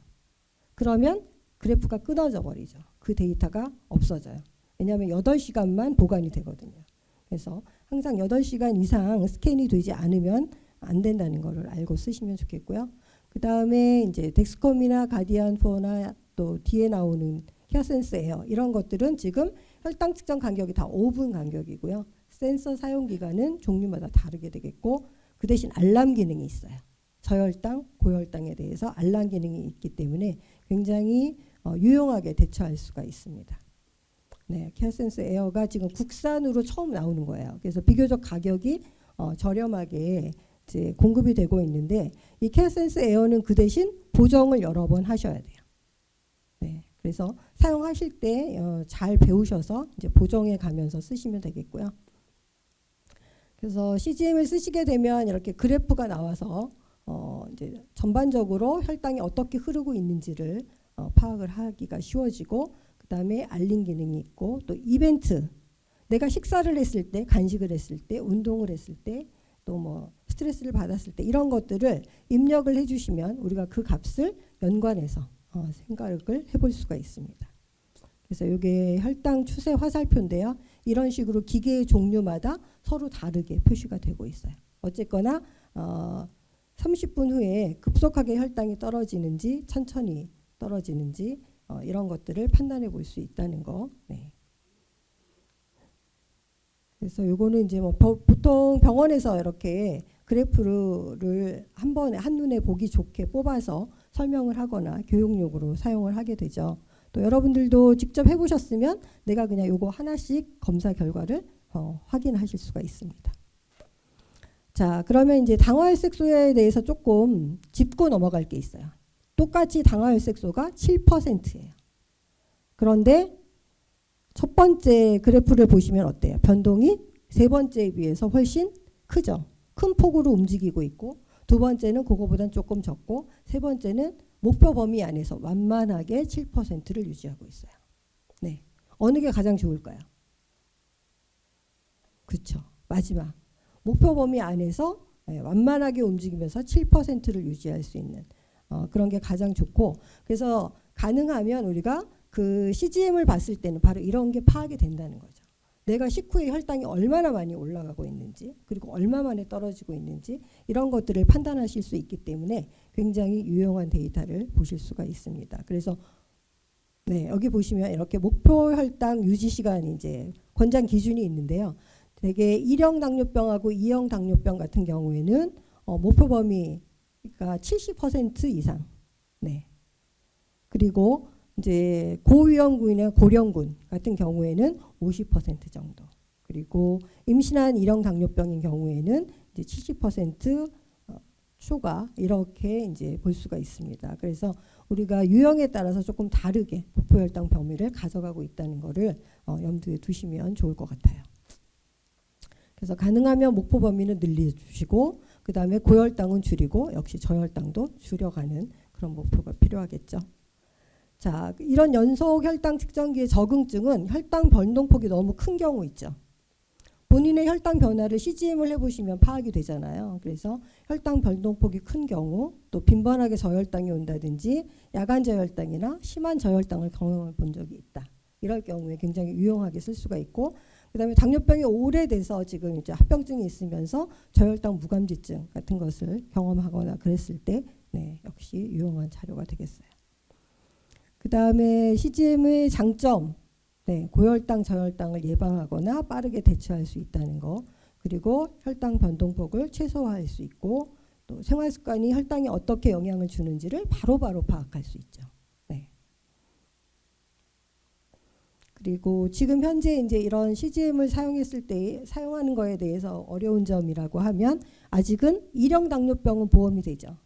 그러면 그래프가 끊어져 버리죠. 그 데이터가 없어져요. 왜냐하면 8시간만 보관이 되거든요. 그래서 항상 8시간 이상 스캔이 되지 않으면 안 된다는 것을 알고 쓰시면 좋겠고요. 그 다음에 이제 덱스컴이나 가디안4나 또 뒤에 나오는 케어센스 에어 이런 것들은 지금 혈당 측정 간격이 다 5분 간격이고요. 센서 사용 기간은 종류마다 다르게 되겠고 그 대신 알람 기능이 있어요. 저혈당, 고혈당에 대해서 알람 기능이 있기 때문에 굉장히 유용하게 대처할 수가 있습니다. 케어센스 에어가 지금 국산으로 처음 나오는 거예요. 그래서 비교적 가격이 저렴하게 이제 공급이 되고 있는데 이 케어센스 에어는 그 대신 보정을 여러 번 하셔야 돼요. 그래서 사용하실 때 잘 배우셔서 이제 보정해 가면서 쓰시면 되겠고요. 그래서 CGM을 쓰시게 되면 이렇게 그래프가 나와서 이제 전반적으로 혈당이 어떻게 흐르고 있는지를 파악을 하기가 쉬워지고, 그다음에 알림 기능이 있고, 또 이벤트, 내가 식사를 했을 때, 간식을 했을 때, 운동을 했을 때, 또 뭐 스트레스를 받았을 때 이런 것들을 입력을 해주시면 우리가 그 값을 연관해서 생각을 해볼 수가 있습니다. 그래서 이게 혈당 추세 화살표인데요. 이런 식으로 기계의 종류마다 서로 다르게 표시가 되고 있어요. 어쨌거나 30분 후에 급속하게 혈당이 떨어지는지 천천히 떨어지는지 이런 것들을 판단해 볼 수 있다는 거. 네. 그래서 요거는 이제 뭐 보통 병원에서 이렇게 그래프를 한 번에 한눈에 보기 좋게 뽑아서 설명을 하거나 교육용으로 사용을 하게 되죠. 또 여러분들도 직접 해보셨으면 내가 그냥 요거 하나씩 검사 결과를 확인하실 수가 있습니다. 자, 그러면 이제 당화혈색소에 대해서 조금 짚고 넘어갈 게 있어요. 똑같이 당화혈색소가 7%예요. 그런데 첫 번째 그래프를 보시면 어때요? 변동이 세 번째에 비해서 훨씬 크죠. 큰 폭으로 움직이고 있고, 두 번째는 그거보다는 조금 적고, 세 번째는 목표 범위 안에서 완만하게 7%를 유지하고 있어요. 네, 어느 게 가장 좋을까요? 그렇죠. 마지막 목표 범위 안에서 완만하게 움직이면서 7%를 유지할 수 있는 그런 게 가장 좋고, 그래서 가능하면 우리가 그 CGM을 봤을 때는 바로 이런 게 파악이 된다는 거죠. 내가 식후에 혈당이 얼마나 많이 올라가고 있는지, 그리고 얼마 만에 떨어지고 있는지, 이런 것들을 판단하실 수 있기 때문에 굉장히 유용한 데이터를 보실 수가 있습니다. 그래서 네, 여기 보시면 이렇게 목표 혈당 유지 시간이 이제 권장 기준이 있는데요. 되게 1형 당뇨병하고 2형 당뇨병 같은 경우에는 목표 범위가 70% 이상. 네. 그리고 이제 고위험군이나 고령군 같은 경우에는 50% 정도. 그리고 임신한 1형 당뇨병인 경우에는 이제 70% 초과 이렇게 이제 볼 수가 있습니다. 그래서 우리가 유형에 따라서 조금 다르게 목표 혈당 범위를 가져가고 있다는 것을 염두에 두시면 좋을 것 같아요. 그래서 가능하면 목표 범위는 늘려주시고, 그 다음에 고혈당은 줄이고, 역시 저혈당도 줄여가는 그런 목표가 필요하겠죠. 자, 이런 연속 혈당 측정기의 적응증은 혈당 변동폭이 너무 큰 경우 있죠. 본인의 혈당 변화를 CGM을 해보시면 파악이 되잖아요. 그래서 혈당 변동폭이 큰 경우, 또 빈번하게 저혈당이 온다든지 야간 저혈당이나 심한 저혈당을 경험해 본 적이 있다. 이럴 경우에 굉장히 유용하게 쓸 수가 있고, 그다음에 당뇨병이 오래돼서 지금 이제 합병증이 있으면서 저혈당 무감지증 같은 것을 경험하거나 그랬을 때 네, 역시 유용한 자료가 되겠어요. 그다음에 CGM의 장점, 네, 고혈당, 저혈당을 예방하거나 빠르게 대처할 수 있다는 거, 그리고 혈당 변동폭을 최소화할 수 있고, 또 생활 습관이 혈당에 어떻게 영향을 주는지를 바로바로 파악할 수 있죠. 네. 그리고 지금 현재 이제 이런 CGM을 사용했을 때 사용하는 거에 대해서 어려운 점이라고 하면 아직은 1형 당뇨병은 보험이 되죠.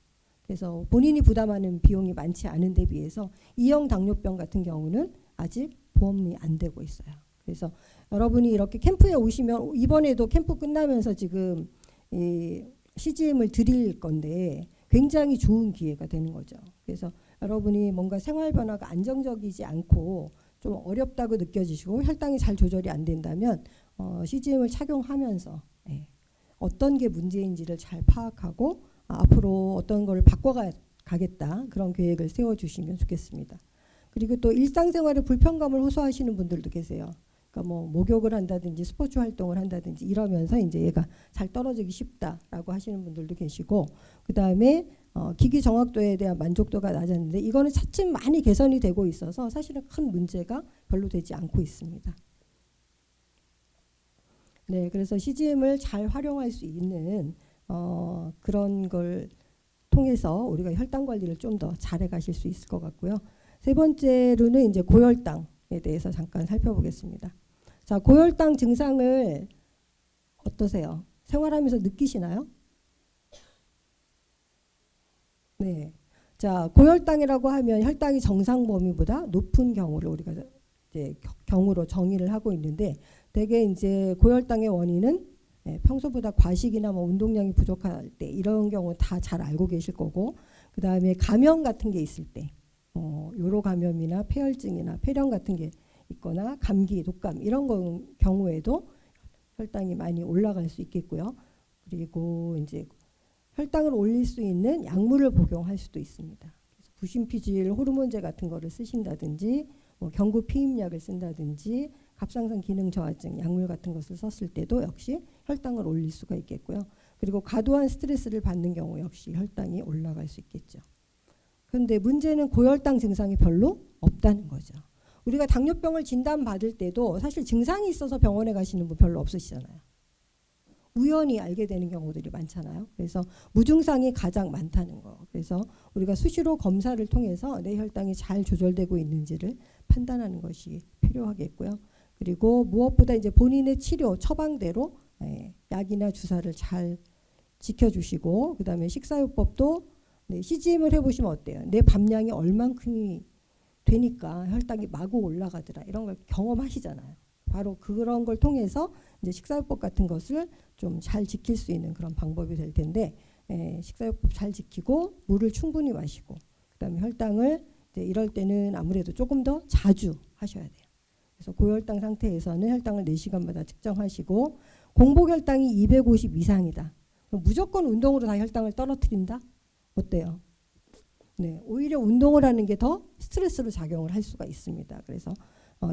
그래서 본인이 부담하는 비용이 많지 않은 데 비해서 2형 당뇨병 같은 경우는 아직 보험이 안 되고 있어요. 그래서 여러분이 이렇게 캠프에 오시면 이번에도 캠프 끝나면서 지금 이 CGM을 드릴 건데 굉장히 좋은 기회가 되는 거죠. 그래서 여러분이 뭔가 생활 변화가 안정적이지 않고 좀 어렵다고 느껴지시고 혈당이 잘 조절이 안 된다면 CGM을 착용하면서 어떤 게 문제인지를 잘 파악하고 앞으로 어떤 걸 바꿔가겠다 그런 계획을 세워주시면 좋겠습니다. 그리고 또 일상생활에 불편감을 호소하시는 분들도 계세요. 그러니까 뭐 목욕을 한다든지 스포츠 활동을 한다든지 이러면서 이제 얘가 잘 떨어지기 쉽다라고 하시는 분들도 계시고, 그 다음에 기기 정확도에 대한 만족도가 낮았는데 이거는 차츰 많이 개선이 되고 있어서 사실은 큰 문제가 별로 되지 않고 있습니다. 네, 그래서 CGM을 잘 활용할 수 있는 그런 걸 통해서 우리가 혈당 관리를 좀 더 잘해 가실 수 있을 것 같고요. 세 번째로는 이제 고혈당에 대해서 잠깐 살펴보겠습니다. 자, 고혈당 증상을 어떠세요? 생활하면서 느끼시나요? 네. 자, 고혈당이라고 하면 혈당이 정상 범위보다 높은 경우를 우리가 이제 경우로 정의를 하고 있는데, 대개 이제 고혈당의 원인은 평소보다 과식이나 뭐 운동량이 부족할 때 이런 경우 다 잘 알고 계실 거고, 그 다음에 감염 같은 게 있을 때, 요로 감염이나 폐혈증이나 폐렴 같은 게 있거나 감기, 독감 이런 경우에도 혈당이 많이 올라갈 수 있겠고요. 그리고 이제 혈당을 올릴 수 있는 약물을 복용할 수도 있습니다. 그래서 부신피질 호르몬제 같은 거를 쓰신다든지, 뭐 경구 피임약을 쓴다든지, 갑상선 기능 저하증 약물 같은 것을 썼을 때도 역시 혈당을 올릴 수가 있겠고요. 그리고 과도한 스트레스를 받는 경우 역시 혈당이 올라갈 수 있겠죠. 그런데 문제는 고혈당 증상이 별로 없다는 거죠. 우리가 당뇨병을 진단받을 때도 사실 증상이 있어서 병원에 가시는 분 별로 없으시잖아요. 우연히 알게 되는 경우들이 많잖아요. 그래서 무증상이 가장 많다는 거. 그래서 우리가 수시로 검사를 통해서 내 혈당이 잘 조절되고 있는지를 판단하는 것이 필요하겠고요. 그리고 무엇보다 이제 본인의 치료 처방대로 약이나 주사를 잘 지켜주시고, 그 다음에 식사요법도 CGM을 해보시면 어때요? 내 밥량이 얼만큼이 되니까 혈당이 마구 올라가더라, 이런 걸 경험하시잖아요. 바로 그런 걸 통해서 이제 식사요법 같은 것을 좀 잘 지킬 수 있는 그런 방법이 될 텐데, 식사요법 잘 지키고 물을 충분히 마시고, 그다음에 혈당을 이제 이럴 때는 아무래도 조금 더 자주 하셔야 돼요. 그래서 고혈당 상태에서는 혈당을 4시간마다 측정하시고, 공복 혈당이 250 이상이다. 그럼 무조건 운동으로 다 혈당을 떨어뜨린다? 어때요? 네, 오히려 운동을 하는 게 더 스트레스로 작용을 할 수가 있습니다. 그래서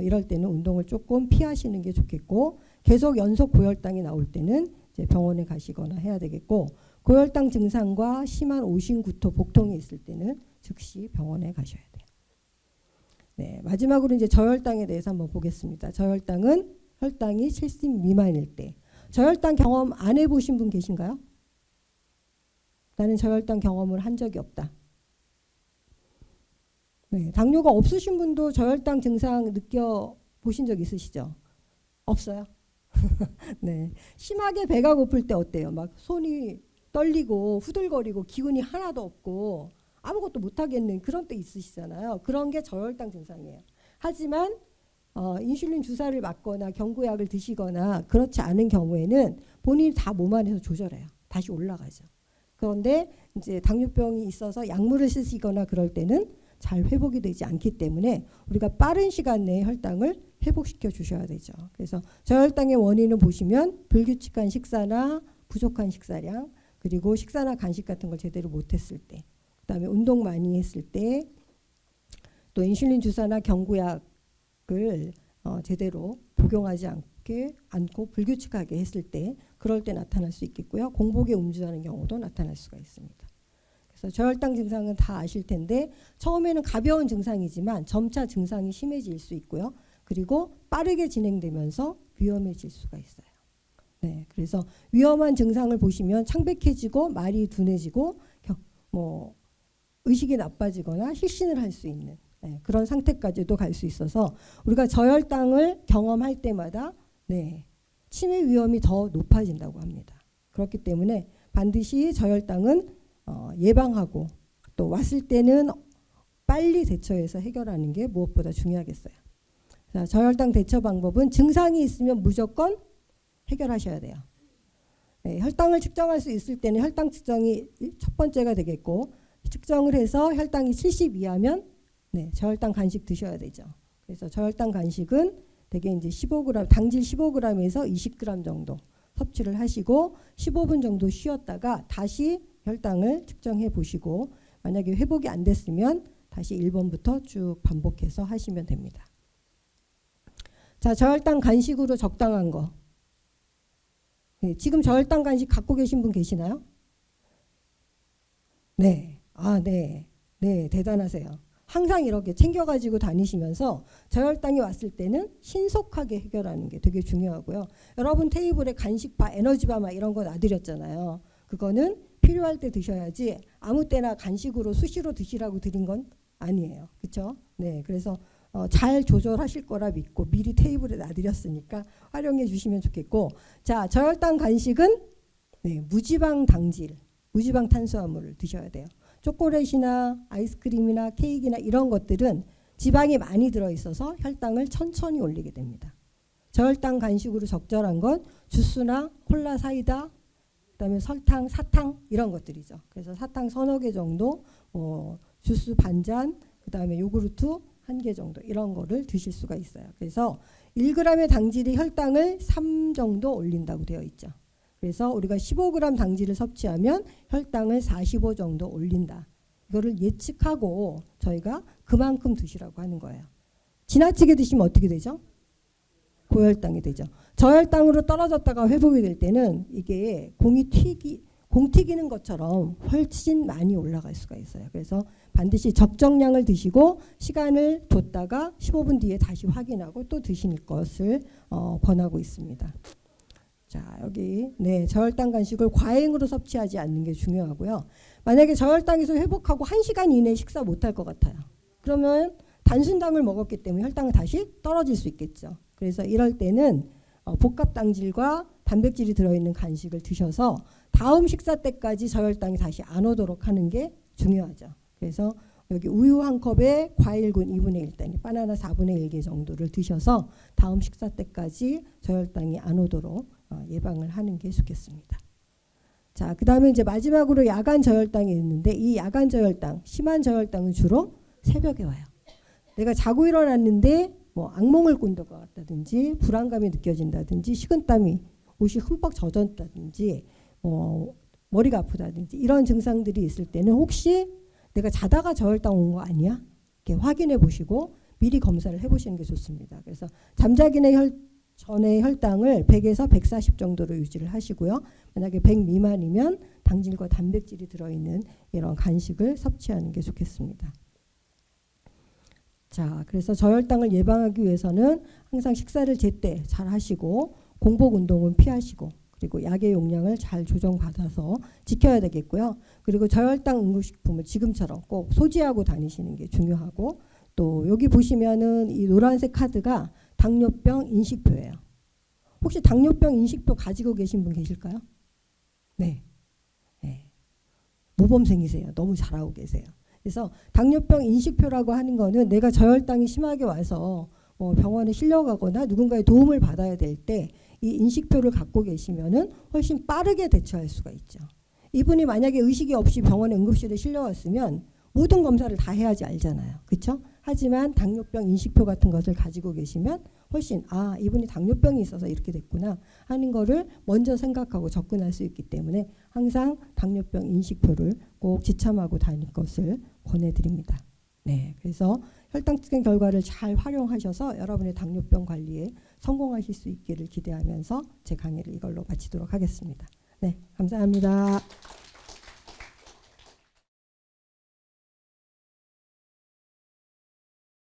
이럴 때는 운동을 조금 피하시는 게 좋겠고, 계속 연속 고혈당이 나올 때는 이제 병원에 가시거나 해야 되겠고, 고혈당 증상과 심한 오심, 구토, 복통이 있을 때는 즉시 병원에 가셔야 돼요. 네, 마지막으로 이제 저혈당에 대해서 한번 보겠습니다. 저혈당은 혈당이 70 미만일 때. 저혈당 경험 안 해보신 분 계신가요? 나는 저혈당 경험을 한 적이 없다. 네, 당뇨가 없으신 분도 저혈당 증상 느껴보신 적 있으시죠? 없어요? 네, 심하게 배가 고플 때 어때요? 막 손이 떨리고 후들거리고 기운이 하나도 없고 아무것도 못하겠는 그런 때 있으시잖아요. 그런 게 저혈당 증상이에요. 하지만 인슐린 주사를 맞거나 경구약을 드시거나 그렇지 않은 경우에는 본인이 다 몸 안에서 조절해요. 다시 올라가죠. 그런데 이제 당뇨병이 있어서 약물을 쓰시거나 그럴 때는 잘 회복이 되지 않기 때문에 우리가 빠른 시간 내에 혈당을 회복시켜 주셔야 되죠. 그래서 저혈당의 원인을 보시면 불규칙한 식사나 부족한 식사량, 그리고 식사나 간식 같은 걸 제대로 못했을 때, 그다음에 운동 많이 했을 때, 또 인슐린 주사나 경구약을 제대로 복용하지 않고 불규칙하게 했을 때, 그럴 때 나타날 수 있겠고요. 공복에 음주하는 경우도 나타날 수가 있습니다. 그래서 저혈당 증상은 다 아실 텐데, 처음에는 가벼운 증상이지만 점차 증상이 심해질 수 있고요. 그리고 빠르게 진행되면서 위험해질 수가 있어요. 네, 그래서 위험한 증상을 보시면 창백해지고 말이 둔해지고 의식이 나빠지거나 실신을 할 수 있는 그런 상태까지도 갈 수 있어서 우리가 저혈당을 경험할 때마다 치매 위험이 더 높아진다고 합니다. 그렇기 때문에 반드시 저혈당은 예방하고 또 왔을 때는 빨리 대처해서 해결하는 게 무엇보다 중요하겠어요. 자, 저혈당 대처 방법은 증상이 있으면 무조건 해결하셔야 돼요. 혈당을 측정할 수 있을 때는 혈당 측정이 첫 번째가 되겠고, 측정을 해서 혈당이 70 이하면 저혈당 간식 드셔야 되죠. 그래서 저혈당 간식은 대개 이제 15g, 당질 15g에서 20g 정도 섭취를 하시고 15분 정도 쉬었다가 다시 혈당을 측정해 보시고, 만약에 회복이 안 됐으면 다시 1번부터 쭉 반복해서 하시면 됩니다. 자, 저혈당 간식으로 적당한 거. 지금 저혈당 간식 갖고 계신 분 계시나요? 네. 네, 대단하세요. 항상 이렇게 챙겨가지고 다니시면서 저혈당이 왔을 때는 신속하게 해결하는 게 되게 중요하고요. 여러분 테이블에 간식바, 에너지바 막 이런 거 놔드렸잖아요. 그거는 필요할 때 드셔야지 아무 때나 간식으로 수시로 드시라고 드린 건 아니에요. 그렇죠? 네, 그래서 잘 조절하실 거라 믿고 미리 테이블에 놔드렸으니까 활용해 주시면 좋겠고, 자, 저혈당 간식은 무지방 당질, 무지방 탄수화물을 드셔야 돼요. 초콜릿이나 아이스크림이나 케이크나 이런 것들은 지방이 많이 들어있어서 혈당을 천천히 올리게 됩니다. 저혈당 간식으로 적절한 건 주스나 콜라, 사이다, 그다음에 설탕, 사탕 이런 것들이죠. 그래서 사탕 서너 개 정도, 주스 반잔, 그다음에 요구르트 한 개 정도 이런 거를 드실 수가 있어요. 그래서 1g의 당질이 혈당을 3 정도 올린다고 되어 있죠. 그래서 우리가 15g 당질을 섭취하면 혈당을 45 정도 올린다. 이거를 예측하고 저희가 그만큼 드시라고 하는 거예요. 지나치게 드시면 어떻게 되죠? 고혈당이 되죠. 저혈당으로 떨어졌다가 회복이 될 때는 이게 공 튀기는 것처럼 훨씬 많이 올라갈 수가 있어요. 그래서 반드시 적정량을 드시고 시간을 뒀다가 15분 뒤에 다시 확인하고 또 드실 것을 권하고 있습니다. 자, 여기 저혈당 간식을 과잉으로 섭취하지 않는 게 중요하고요. 만약에 저혈당에서 회복하고 1시간 이내에 식사 못할 것 같아요. 그러면 단순당을 먹었기 때문에 혈당은 다시 떨어질 수 있겠죠. 그래서 이럴 때는 복합당질과 단백질이 들어있는 간식을 드셔서 다음 식사 때까지 저혈당이 다시 안 오도록 하는 게 중요하죠. 그래서 여기 우유 한 컵에 과일군 2분의 1단위, 바나나 4분의 1개 정도를 드셔서 다음 식사 때까지 저혈당이 안 오도록 예방을 하는 게 좋겠습니다. 자, 그 다음에 이제 마지막으로 야간 저혈당이 있는데 이 야간 저혈당, 심한 저혈당은 주로 새벽에 와요. 내가 자고 일어났는데 악몽을 꾼 것 같다든지 불안감이 느껴진다든지 식은땀이 옷이 흠뻑 젖었다든지 머리가 아프다든지 이런 증상들이 있을 때는 혹시 내가 자다가 저혈당 온 거 아니야? 이렇게 확인해 보시고 미리 검사를 해보시는 게 좋습니다. 그래서 잠자기 전에 혈당을 100에서 140 정도로 유지를 하시고요. 만약에 100 미만이면 당질과 단백질이 들어있는 이런 간식을 섭취하는 게 좋겠습니다. 자, 그래서 저혈당을 예방하기 위해서는 항상 식사를 제때 잘 하시고 공복 운동은 피하시고 그리고 약의 용량을 잘 조정받아서 지켜야 되겠고요. 그리고 저혈당 응급식품을 지금처럼 꼭 소지하고 다니시는 게 중요하고 또 여기 보시면은 이 노란색 카드가 당뇨병 인식표예요. 혹시 당뇨병 인식표 가지고 계신 분 계실까요? 네. 모범생이세요. 너무 잘하고 계세요. 그래서 당뇨병 인식표라고 하는 거는 내가 저혈당이 심하게 와서 병원에 실려가거나 누군가의 도움을 받아야 될 때 이 인식표를 갖고 계시면은 훨씬 빠르게 대처할 수가 있죠. 이분이 만약에 의식이 없이 병원에 응급실에 실려왔으면 모든 검사를 다 해야지 알잖아요. 그렇죠? 하지만 당뇨병 인식표 같은 것을 가지고 계시면 훨씬 이분이 당뇨병이 있어서 이렇게 됐구나 하는 거를 먼저 생각하고 접근할 수 있기 때문에 항상 당뇨병 인식표를 꼭 지참하고 다닐 것을 권해드립니다. 네, 그래서 혈당 측정 결과를 잘 활용하셔서 여러분의 당뇨병 관리에 성공하실 수 있기를 기대하면서 제 강의를 이걸로 마치도록 하겠습니다. 네, 감사합니다.